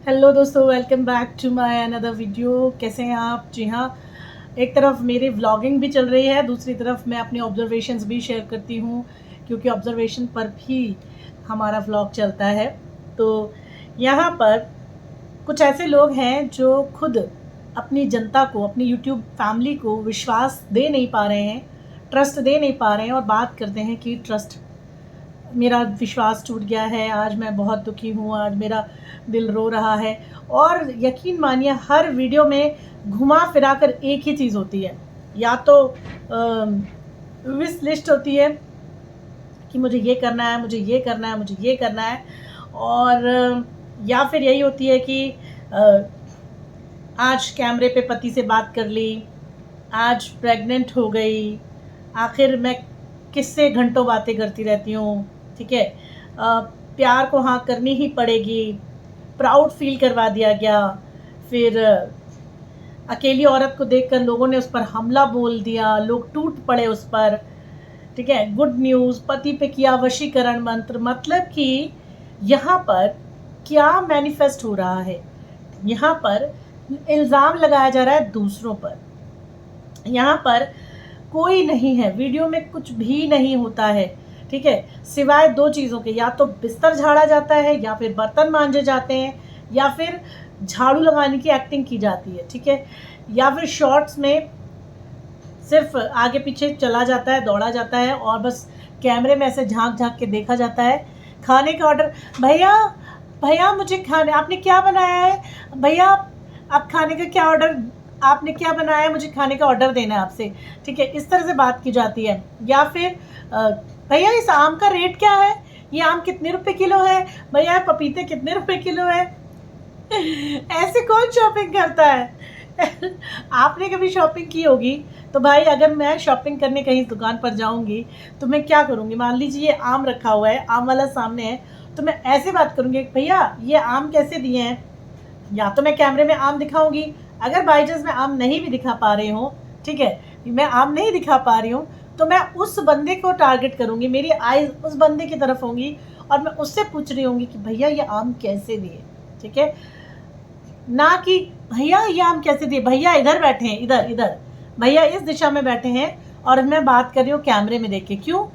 Hello दोस्तों, welcome back to my another video. कैसे हैं आप? जी हाँ, एक तरफ मेरी व्लॉगिंग भी चल रही है, दूसरी तरफ मैं अपनी ऑब्जर्वेशंस भी शेयर करती हूँ, क्योंकि ऑब्जर्वेशन पर भी हमारा व्लॉग चलता है। तो यहाँ पर कुछ ऐसे लोग हैं जो खुद अपनी जनता को, अपनी यूट्यूब फैमिली को विश्वास दे नहीं पा रहे हैं, ट्रस्ट दे नहीं पा रहे हैं, और बात करते हैं कि ट्रस्ट, मेरा विश्वास टूट गया है, आज मैं बहुत दुखी हूँ, आज मेरा दिल रो रहा है। और यकीन मानिए, हर वीडियो में घुमा फिरा कर एक ही चीज़ होती है, या तो विश लिस्ट होती है कि मुझे ये करना है, मुझे ये करना है, मुझे ये करना है, और या फिर यही होती है कि आज कैमरे पे पति से बात कर ली, आज प्रेग्नेंट हो गई, आखिर मैं किससे घंटों बातें करती रहती हूँ, ठीक है, प्यार को हाँ करनी ही पड़ेगी, प्राउड फील करवा दिया गया, फिर अकेली औरत को देखकर लोगों ने उस पर हमला बोल दिया, लोग टूट पड़े उस पर, ठीक है, गुड न्यूज़, पति पे किया वशीकरण मंत्र। मतलब कि यहाँ पर क्या मैनिफेस्ट हो रहा है, यहाँ पर इल्ज़ाम लगाया जा रहा है दूसरों पर। यहाँ पर कोई नहीं है, वीडियो में कुछ भी नहीं होता है, ठीक है, सिवाय दो चीज़ों के, या तो बिस्तर झाड़ा जाता है, या फिर बर्तन मांजे जाते हैं, या फिर झाड़ू लगाने की एक्टिंग की जाती है, ठीक है, या फिर शॉर्ट्स में सिर्फ आगे पीछे चला जाता है, दौड़ा जाता है, और बस कैमरे में ऐसे झांक झांक के देखा जाता है। खाने का ऑर्डर, भैया भैया मुझे खाने, आपने क्या बनाया है भैया, आप खाने का क्या ऑर्डर, आपने क्या बनाया है, मुझे खाने का ऑर्डर देना है आपसे, ठीक है, इस तरह से बात की जाती है। या फिर भैया इस आम का रेट क्या है, ये आम कितने रुपए किलो है, भैया पपीते कितने रुपए किलो है। ऐसे कौन शॉपिंग करता है? आपने कभी शॉपिंग की होगी तो भाई, अगर मैं शॉपिंग करने कहीं दुकान पर जाऊंगी तो मैं क्या करूंगी, मान लीजिए ये आम रखा हुआ है, आम वाला सामने है, तो मैं ऐसे बात करूंगी, भैया ये आम कैसे दिए हैं। या तो मैं कैमरे में आम दिखाऊंगी, अगर बाई चांस मैं आम नहीं भी दिखा पा रही हूँ, ठीक है, मैं आम नहीं दिखा पा रही हूँ, तो मैं उस बंदे को टारगेट करूंगी, मेरी आईज उस बंदे की तरफ होंगी, और मैं उससे पूछ रही होंगी कि भैया ये आम कैसे दिए, ठीक है, ना कि भैया ये आम कैसे दिए, भैया इधर बैठे हैं, इधर इधर, भैया इस दिशा में बैठे हैं, और मैं बात कर रही हूँ कैमरे में देख के। क्यों?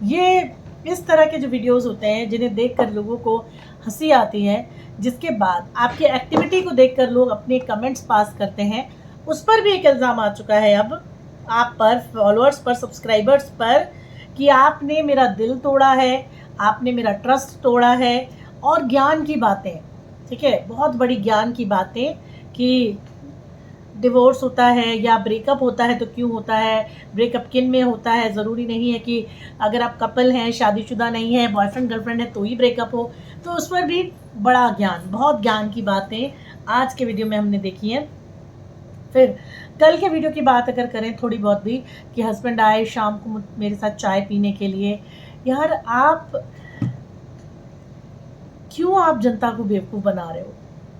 ये इस तरह के जो वीडियोस होते हैं जिन्हें देखकर लोगों को हंसी आती है, जिसके बाद आपकी एक्टिविटी को देखकर लोग अपने कमेंट्स पास करते हैं, उस पर भी एक इल्ज़ाम आ चुका है अब आप पर, फॉलोअर्स पर, सब्सक्राइबर्स पर, कि आपने मेरा दिल तोड़ा है, आपने मेरा ट्रस्ट तोड़ा है। और ज्ञान की बातें, ठीक है, बहुत बड़ी ज्ञान की बातें, कि डिवोर्स होता है या ब्रेकअप होता है तो क्यों होता है, ब्रेकअप किन में होता है, ज़रूरी नहीं है कि अगर आप कपल हैं, शादीशुदा नहीं है, बॉयफ्रेंड गर्लफ्रेंड है तो ही ब्रेकअप हो। तो उस पर भी बड़ा ज्ञान, बहुत ज्ञान की बातें आज के वीडियो में हमने देखी हैं। फिर कल के वीडियो की बात अगर करें थोड़ी बहुत भी, कि हस्बैंड आए शाम को मेरे साथ चाय पीने के लिए, यार आप क्यों आप जनता को बेवकूफ़ बना रहे हो,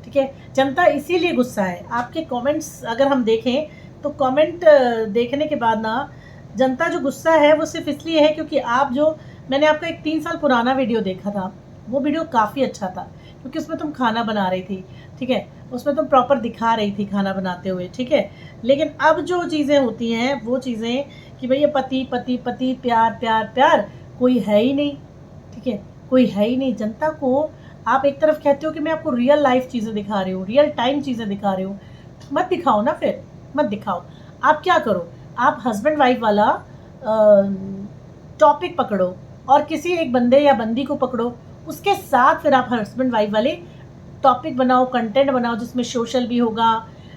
ठीक है, जनता इसीलिए गुस्सा है। आपके कमेंट्स अगर हम देखें तो कमेंट देखने के बाद ना, जनता जो गुस्सा है वो सिर्फ इसलिए है क्योंकि आप जो, मैंने आपका एक 3 साल पुराना वीडियो देखा था, वो वीडियो काफ़ी अच्छा था, क्योंकि उसमें तुम खाना बना रही थी, ठीक है, उसमें तुम प्रॉपर दिखा रही थी खाना बनाते हुए, ठीक है। लेकिन अब जो चीज़ें होती हैं वो चीज़ें कि भैया पति पति पति, प्यार प्यार प्यार, कोई है ही नहीं, ठीक है, कोई है ही नहीं। जनता को आप एक तरफ कहते हो कि मैं आपको रियल लाइफ चीज़ें दिखा रही हूँ, रियल टाइम चीज़ें दिखा रही हूँ, मत दिखाओ ना, फिर मत दिखाओ। आप क्या करो, आप हस्बैंड वाइफ वाला टॉपिक पकड़ो, और किसी एक बंदे या बंदी को पकड़ो, उसके साथ फिर आप हस्बैंड वाइफ वाले टॉपिक बनाओ, कंटेंट बनाओ, जिसमें सोशल भी होगा,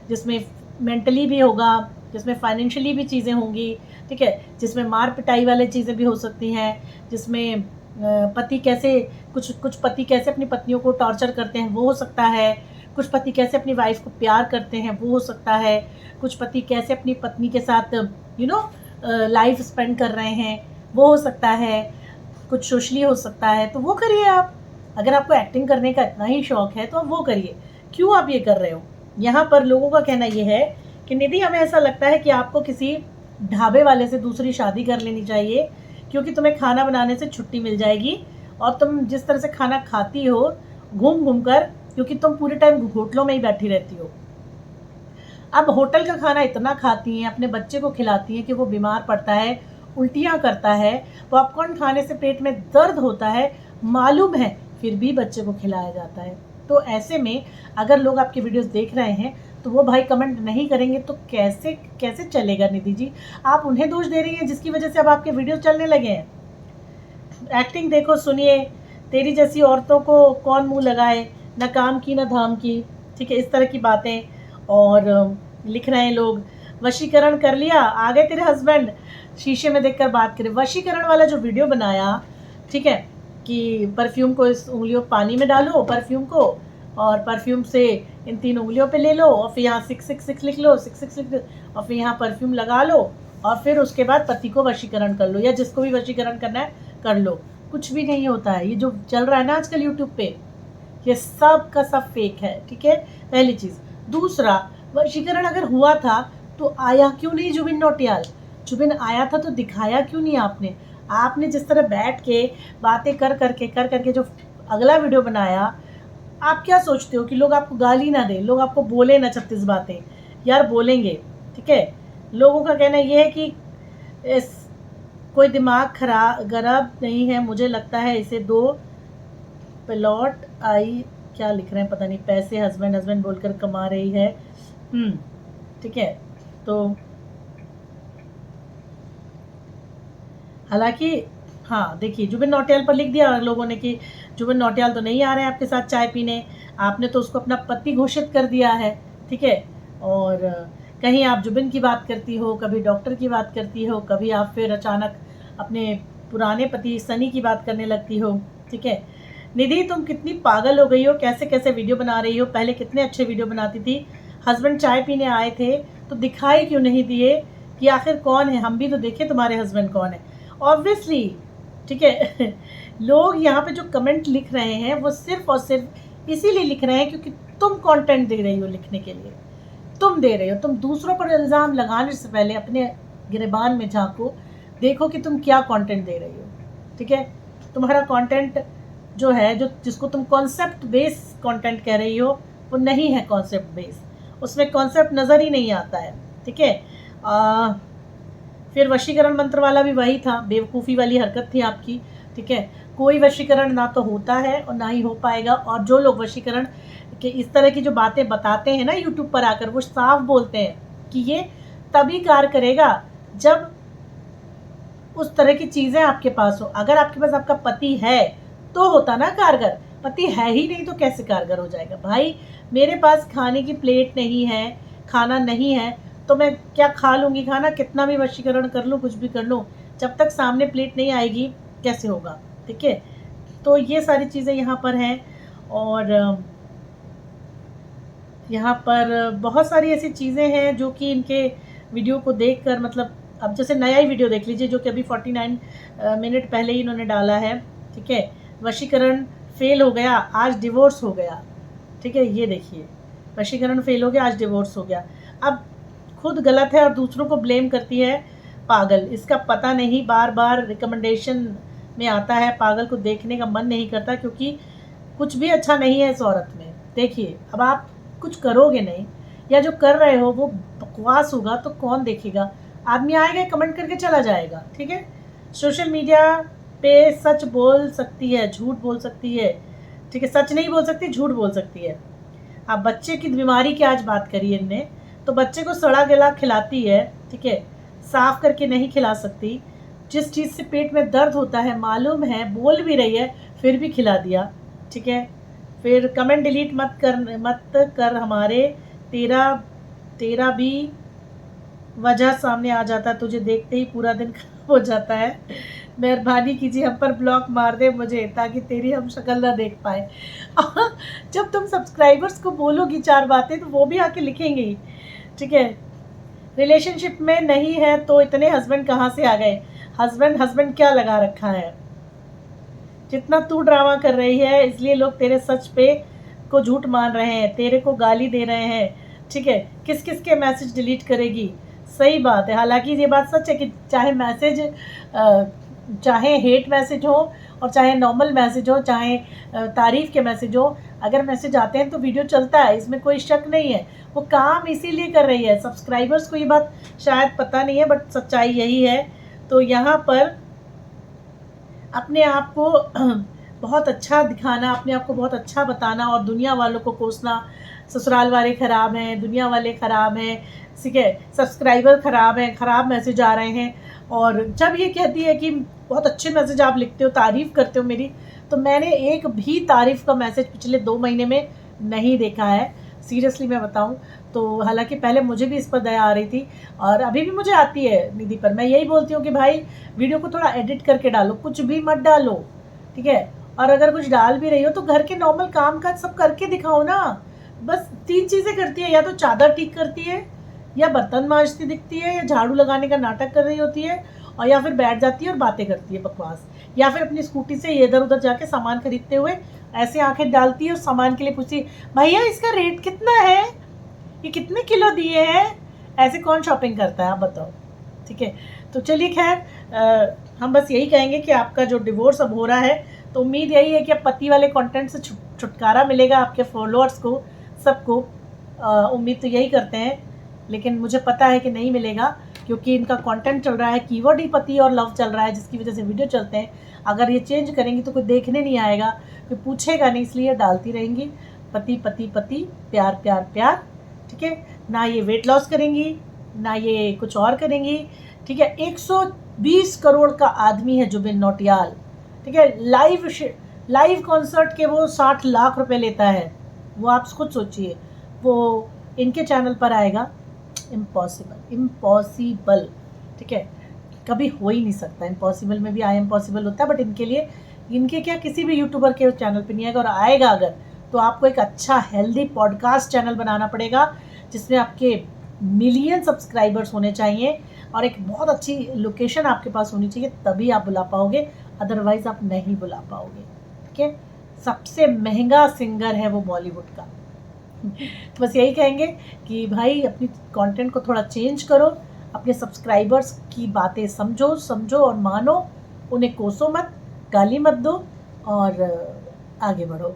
जिसमें मेंटली भी होगा, जिसमें फाइनेंशियली भी चीज़ें होंगी, ठीक है, जिसमें मार पिटाई वाली चीज़ें भी हो सकती हैं, जिसमें पति कैसे, कुछ पति कैसे अपनी पत्नियों को टॉर्चर करते हैं वो हो सकता है, कुछ पति कैसे अपनी वाइफ को प्यार करते हैं वो हो सकता है, कुछ पति कैसे अपनी पत्नी के साथ लाइफ स्पेंड कर रहे हैं वो हो सकता है, कुछ सोशली हो सकता है, तो वो करिए आप। अगर आपको एक्टिंग करने का इतना ही शौक है तो आप वो करिए, क्यों आप ये कर रहे हो। यहाँ पर लोगों का कहना ये है कि निधि, हमें ऐसा लगता है कि आपको किसी ढाबे वाले से दूसरी शादी कर लेनी चाहिए, क्योंकि तुम्हें खाना बनाने से छुट्टी मिल जाएगी, और तुम जिस तरह से खाना खाती हो, घूम घूम कर क्योंकि तुम पूरे टाइम होटलों में ही बैठी रहती हो। अब होटल का खाना इतना खाती हैं, अपने बच्चे को खिलाती हैं कि वो बीमार पड़ता है, उल्टियाँ करता है, पॉपकॉर्न खाने से पेट में दर्द होता है, मालूम है, फिर भी बच्चे को खिलाया जाता है। तो ऐसे में अगर लोग आपकी वीडियोस देख रहे हैं तो वो भाई कमेंट नहीं करेंगे तो कैसे कैसे चलेगा निधि जी? आप उन्हें दोष दे रही हैं जिसकी वजह से अब आपके वीडियोस चलने लगे हैं। एक्टिंग देखो, सुनिए, तेरी जैसी औरतों को कौन मुंह लगाए, न काम की न धाम की, ठीक है, इस तरह की बातें। और लिख रहे हैं लोग, वशीकरण कर लिया, आ गए तेरे हस्बैंड, शीशे में देखकर बात करें। वशीकरण वाला जो वीडियो बनाया, ठीक है, कि परफ्यूम को इस उंगलियों पानी में डालो, परफ्यूम को, और परफ्यूम से इन 3 उंगलियों पे ले लो, और फिर यहाँ 666 लिख लो, 666 लिख लो, और फिर यहाँ परफ्यूम लगा लो, और फिर उसके बाद पति को वशीकरण कर लो, या जिसको भी वशीकरण करना है कर लो। कुछ भी नहीं होता है। ये जो चल रहा है ना आजकल यूट्यूब पे, ये सब का सब फेक है, ठीक है, पहली चीज़। दूसरा, वशीकरण अगर हुआ था तो आया क्यों नहीं जुबिन नौटियाल? जुबिन आया था तो दिखाया क्यों नहीं आपने? आपने जिस तरह बैठ के बातें कर करके जो अगला वीडियो बनाया, आप क्या सोचते हो कि लोग आपको गाली ना दें, लोग आपको बोले ना 36 बातें? यार बोलेंगे, ठीक है। लोगों का कहना ये है कि इस कोई दिमाग खराब नहीं है, मुझे लगता है इसे 2 प्लॉट आई, क्या लिख रहे हैं पता नहीं, पैसे हस्बैंड हस्बैंड बोलकर कमा रही है। ठीक है, तो हालांकि हाँ, देखिए, जुबिन नौटियाल पर लिख दिया लोगों ने कि जुबिन नौटियाल तो नहीं आ रहे हैं आपके साथ चाय पीने, आपने तो उसको अपना पति घोषित कर दिया है, ठीक है। और कहीं आप जुबिन की बात करती हो, कभी डॉक्टर की बात करती हो, कभी आप फिर अचानक अपने पुराने पति सनी की बात करने लगती हो, ठीक है। निधि, तुम कितनी पागल हो गई हो, कैसे कैसे वीडियो बना रही हो? पहले कितने अच्छे वीडियो बनाती थी, हस्बैंड चाय पीने आए थे तो दिखाई क्यों नहीं दिए कि आखिर कौन है? हम भी तो देखे तुम्हारे हस्बैंड कौन है। ऑब्वियसली, ठीक है। लोग यहाँ पे जो कमेंट लिख रहे हैं वो सिर्फ और सिर्फ इसीलिए लिख रहे हैं क्योंकि तुम कंटेंट दे रही हो लिखने के लिए, तुम दे रहे हो। तुम दूसरों पर इल्ज़ाम लगाने से पहले अपने गिरेबान में झांको, देखो कि तुम क्या कंटेंट दे रही हो, ठीक है। तुम्हारा कंटेंट जो है, जो जिसको तुम कॉन्सेप्ट बेस कंटेंट कह रही हो, वो नहीं है कॉन्सेप्ट बेस, उसमें कॉन्सेप्ट नज़र ही नहीं आता है, ठीक है। फिर वशीकरण मंत्र वाला भी वही था, बेवकूफ़ी वाली हरकत थी आपकी, ठीक है। कोई वशीकरण ना तो होता है और ना ही हो पाएगा। और जो लोग वशीकरण के इस तरह की जो बातें बताते हैं ना यूट्यूब पर आकर, वो साफ बोलते हैं कि ये तभी कार्य करेगा जब उस तरह की चीज़ें आपके पास हो। अगर आपके पास आपका पति है तो होता ना कारगर, पति है ही नहीं तो कैसे कारगर हो जाएगा? भाई, मेरे पास खाने की प्लेट नहीं है, खाना नहीं है, तो मैं क्या खा लूँगी खाना? कितना भी वशीकरण कर लूँ, कुछ भी कर लूँ, जब तक सामने प्लेट नहीं आएगी कैसे होगा, ठीक है। तो ये सारी चीज़ें यहाँ पर हैं। और यहाँ पर बहुत सारी ऐसी चीज़ें हैं जो कि इनके वीडियो को देखकर, मतलब अब जैसे नया ही वीडियो देख लीजिए जो कि अभी 49 मिनट पहले ही इन्होंने डाला है, ठीक है। वशीकरण फेल हो गया, आज डिवोर्स हो गया, ठीक है। ये देखिए, वशीकरण फेल हो गया, आज डिवोर्स हो गया। अब खुद गलत है और दूसरों को ब्लेम करती है, पागल। इसका पता नहीं, बार बार रिकमेंडेशन में आता है, पागल को देखने का मन नहीं करता क्योंकि कुछ भी अच्छा नहीं है इस औरत में। देखिए, अब आप कुछ करोगे नहीं या जो कर रहे हो वो बकवास होगा तो कौन देखेगा? आदमी आएगा कमेंट करके चला जाएगा, ठीक है। सोशल मीडिया पे सच बोल सकती है, झूठ बोल सकती है, ठीक है। सच नहीं बोल सकती, झूठ बोल सकती है। आप बच्चे की बीमारी की आज बात करी इनने, तो बच्चे को सड़ा गला खिलाती है, ठीक है, साफ करके नहीं खिला सकती। जिस चीज़ से पेट में दर्द होता है मालूम है, बोल भी रही है, फिर भी खिला दिया, ठीक है। फिर कमेंट डिलीट मत कर हमारे, तेरा भी वजह सामने आ जाता है, तुझे देखते ही पूरा दिन खराब हो जाता है। मेहरबानी कीजिए हम पर ब्लॉक मार दे मुझे, ताकि तेरी हम शक्ल ना देख पाए। जब तुम सब्सक्राइबर्स को बोलोगी 4 बातें तो वो भी आके लिखेंगे ही, ठीक है। रिलेशनशिप में नहीं है तो इतने हस्बैंड कहाँ से आ गए? हस्बैंड क्या लगा रखा है? जितना तू ड्रामा कर रही है इसलिए लोग तेरे सच पे को झूठ मान रहे हैं, तेरे को गाली दे रहे हैं, ठीक है। किस किस के मैसेज डिलीट करेगी? सही बात है। हालांकि ये बात सच है कि चाहे हेट मैसेज हो और चाहे नॉर्मल मैसेज हो, चाहे तारीफ़ के मैसेज हो, अगर मैसेज आते हैं तो वीडियो चलता है, इसमें कोई शक नहीं है। वो काम इसीलिए कर रही है। सब्सक्राइबर्स को ये बात शायद पता नहीं है, बट सच्चाई यही है। तो यहाँ पर अपने आप को बहुत अच्छा दिखाना, अपने आप को बहुत अच्छा बताना और दुनिया वालों को कोसना, ससुराल वाले ख़राब हैं, दुनिया वाले ख़राब हैं, ठीक है, सब्सक्राइबर ख़राब हैं, ख़राब मैसेज आ रहे हैं। और जब ये कहती है कि बहुत अच्छे मैसेज आप लिखते हो, तारीफ़ करते हो मेरी, तो मैंने एक भी तारीफ़ का मैसेज पिछले 2 महीने में नहीं देखा है, सीरियसली मैं बताऊँ तो। हालाँकि पहले मुझे भी इस पर दया आ रही थी और अभी भी मुझे आती है निधि पर। मैं यही बोलती हूँ कि भाई वीडियो को थोड़ा एडिट करके डालो, कुछ भी मत डालो, ठीक है। और अगर कुछ डाल भी रही हो तो घर के नॉर्मल काम काज सब करके दिखाओ ना। बस 3 चीज़ें करती है, या तो चादर ठीक करती है, या बर्तन मांजती दिखती है, या झाड़ू लगाने का नाटक कर रही होती है, और या फिर बैठ जाती है और बातें करती है बकवास, या फिर अपनी स्कूटी से इधर उधर जाके सामान खरीदते हुए ऐसे आंखें डालती है और सामान के लिए पूछती है, भैया इसका रेट कितना है, ये कितने किलो दिए हैं। ऐसे कौन शॉपिंग करता है, आप बताओ, ठीक है। तो चलिए खैर, हम बस यही कहेंगे कि आपका जो डिवोर्स अब हो रहा है, तो उम्मीद यही है कि अब पति वाले कंटेंट से छुटकारा मिलेगा आपके फॉलोअर्स को, सबको। उम्मीद तो यही करते हैं, लेकिन मुझे पता है कि नहीं मिलेगा, क्योंकि इनका कंटेंट चल रहा है, कीवर्ड ही पति और लव चल रहा है, जिसकी वजह से वीडियो चलते हैं। अगर ये चेंज करेंगी तो कोई देखने नहीं आएगा, कोई पूछेगा नहीं, इसलिए डालती रहेंगी पति पति पति, प्यार प्यार प्यार, ठीक है। ना ये वेट लॉस करेंगी, ना ये कुछ और करेंगी, ठीक है। 120 करोड़ का आदमी है जुबिन नौटियाल, ठीक है। लाइव कॉन्सर्ट के वो 60 लाख रुपए लेता है। वो आप खुद सोचिए, वो इनके चैनल पर आएगा। इम्पॉसिबल, ठीक है, कभी हो ही नहीं सकता। इम्पॉसिबल में भी आई एम पॉसिबल होता है, बट इनके लिए, इनके क्या, किसी भी यूट्यूबर के चैनल पे नहीं आएगा। और आएगा अगर, तो आपको एक अच्छा हेल्दी पॉडकास्ट चैनल बनाना पड़ेगा, जिसमें आपके मिलियन सब्सक्राइबर्स होने चाहिए और एक बहुत अच्छी लोकेशन आपके पास होनी चाहिए, तभी आप बुला पाओगे, अदरवाइज़ आप नहीं बुला पाओगे, ठीक है। सबसे महंगा सिंगर है वो बॉलीवुड का। तो बस यही कहेंगे कि भाई अपनी कंटेंट को थोड़ा चेंज करो, अपने सब्सक्राइबर्स की बातें समझो और मानो, उन्हें कोसो मत, गाली मत दो और आगे बढ़ो।